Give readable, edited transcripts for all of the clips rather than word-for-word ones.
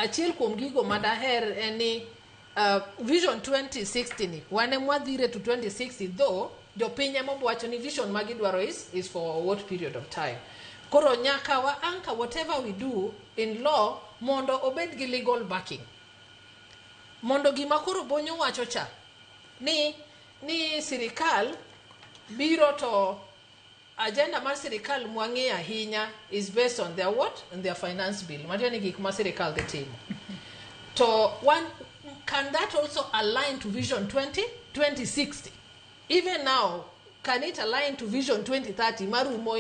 achiel kuom gigo madaher en ni Vision 2060 ni wane mwadhire to 2060 though jopiny emobwacho ni vision magidwaro is for what period of time. Koro nyaka wa anchor whatever we do in law mondo obed gi legal backing. Mondo gima koro bonyo wacho cha ni sirikal biro to agenda mar sirikal mwang'e ahinya is based on their what? On their finance bill. Matiani gik ma sirikal dhi timo. To can that also align to Vision 2060? Even now, can it align to Vision 2030? Marumo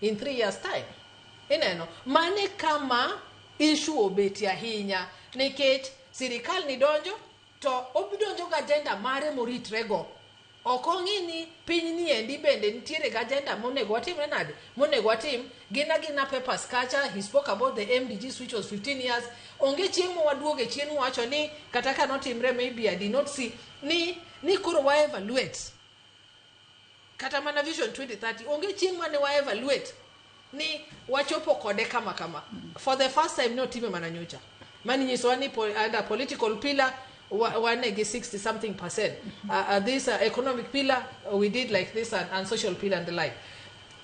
in 3 years' time. Ineno, mane kama issue obeti ahinya nikech sirikal ni donjo to obidonjo ga agenda mare moritrego. Okong'i ni piny ni endi bende nitiere ga agenda monego watim nade? Monego watim gina papers kacha. He spoke about the MDGs which was 15 years. Onge chieng' mwaduoge chien wacho ni kata ka notimre maybe I did not see ni kuro wa evaluate kata mana Vision 2030 onge chieng' mane wa evaluate ni wachopo kode kama for the first time no time mana nyocha mani nyiso ni under political pillar one gi 60 something percent this economic pillar we did like this and social pillar and the like.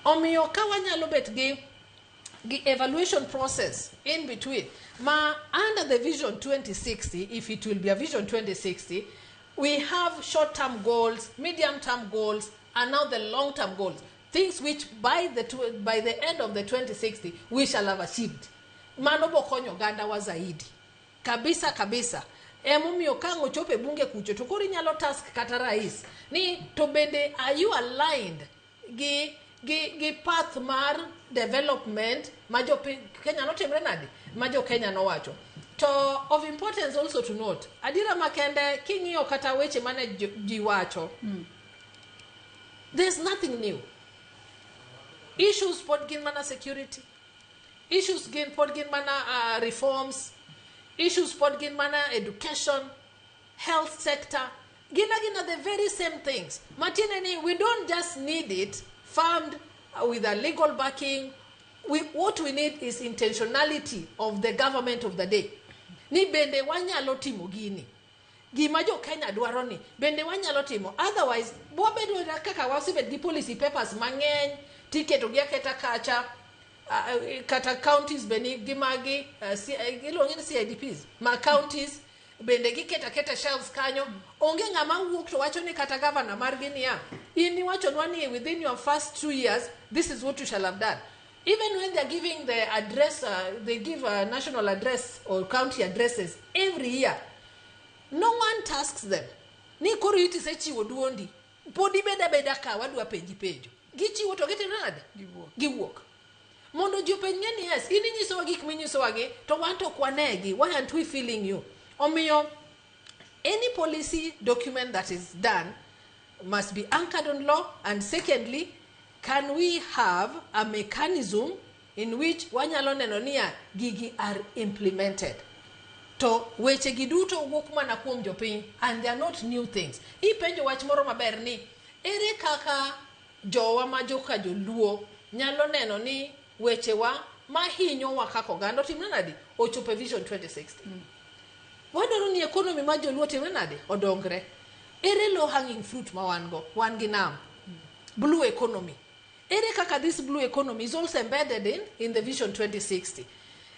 Omiyo ka wanyalo bet gi evaluation process in between ma under the Vision 2060, if it will be a Vision 2060, we have short-term goals, medium-term goals, and now the long-term goals, things which by the end of the 2060 we shall have achieved. Mano bokonyo ganda wa zaidi kabisa. Emomiyo kango chope bunge kucho to koro nyalo task kata rais ni to bende are you aligned gi path mar development ma jo Kenya no timre nade ma jo Kenya no wacho. To of importance also to note adira makende king'iyo kata weche mane ji wacho there's nothing new. Issues pod gin mana security, issues pod gin mana reforms, issues pod gin mana education, health sector, gina the very same things. Matineni, we don't just need it farmed with a legal backing. What we need is intentionality of the government of the day. Ni bende wanyalo timo gini. Gima jo Kenya dwaro ni bende wanyalo timo. Otherwise, bobedo kaka wasibet gi policy papers mang'eny, ticket ogia keta kacha, kata counties beni gimagi ilongi ni CIDPs ma counties bende giketa shelves kanyo onge ng'ama wuok to wacho ni kata governor mar ginia ini wacho nwani within your first 2 years this is what you shall have done. Even when they're giving the address, they give a national address or county addresses every year. No one tasks them. Ni koro iti se chiwo duondi. Podi beda ka wadwa penjo. Gichiwo to giti nade? Giwuok. Mondo jopeny ni yes, ini nyiso gik minyiso wagi to wanto kwanegi. Why aren't we feeling you? Omiyo any policy document that is done must be anchored on law, and secondly, can we have a mechanism in which wanyalo neno niya gigi are implemented? To weche giduto wuok mana kuom jopiny and they are not new things. Ipenjo wach moro maber ni ere kaka jowa ma joka joluo nyalo neno ni weche wa mahinyo wa kako gando timna nadi ochope Vision 2060. Wadaro ni economy ma joluo timna nadi odongre. Ere low hanging fruit ma wan gi nam blue economy. Ere kaka this blue economy is also embedded in the Vision 2060.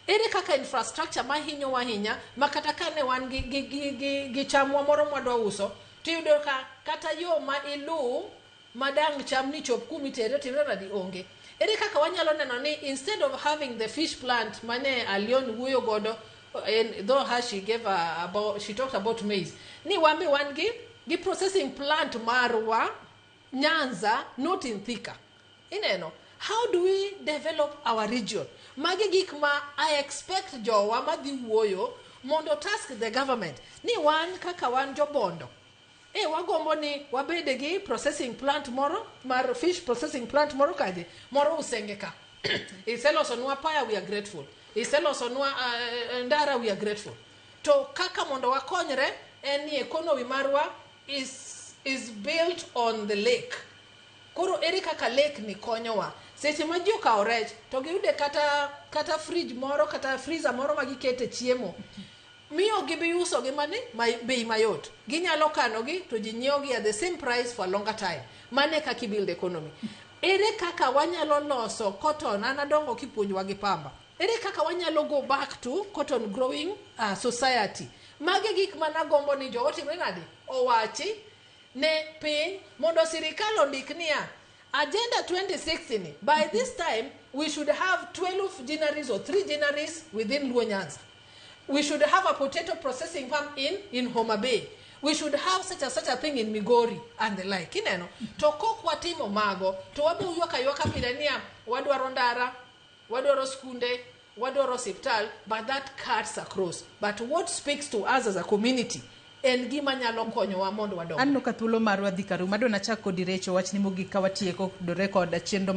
Ere kaka infrastructure mahinyo wahinya makata kane wan gi chamwa moro mwadwa uso tiyudo ka kata yo ma ilu madang cham ni chop kumitere timrana di onge. Ere kaka wanyalo neno ni instead of having the fish plant mane Alion wuyo godo, and though her she talked about maize, ni wambi wan gi processing plant marwa Nyanza, not in Thika. Ineno, how do we develop our region? Magi gik ma I expect jowa ma di wuoyo mondo task the government. Ni wan kaka wan jobondo. Wagombo ni wabede gi processing plant moro, mar fish processing plant moro kaje, moro usengeka. Iseloso nwa paya, we are grateful. Iseloso nwa ndara, we are grateful. To kaka mondo wakonyre, any economy marwa is built on the lake. Koro eri kaka lake ni konyowa. seche ma ji okawo rech to giyude kata fridge moro kata freezer moro ma gikete chiemo miyo gibi uso gi mane bei mayot. Ginyalo kano gi to ji nyiewo gi at the same price for a longer time. Mane kaka build economy. Ere kaka wanyalo loso cotton, anadongo kipuonjwa gi pamba. Ere kaka wanyalo go back to cotton growing society. Mage gik mana gombo ni jo otimre nade owachi ne piny mondo sirikal ondik niya agenda 2060 by this time we should have 12 ginaries or 3 ginaries within Luo Nyanza. We should have a potato processing farm in Homa Bay. We should have such a thing in Migori and the like. Kineno to kok watimo mago to wabe ywaka pile niya wadwaro ndara, wadwaro skunde, wadwaro hospital, but that cuts across. But what speaks to us as a community en gima nyalo konyowa mondo wadong. Anno ka thuolo marwa dhi karu madona chako direcho wach ni mogik ka watieko dore kod chenro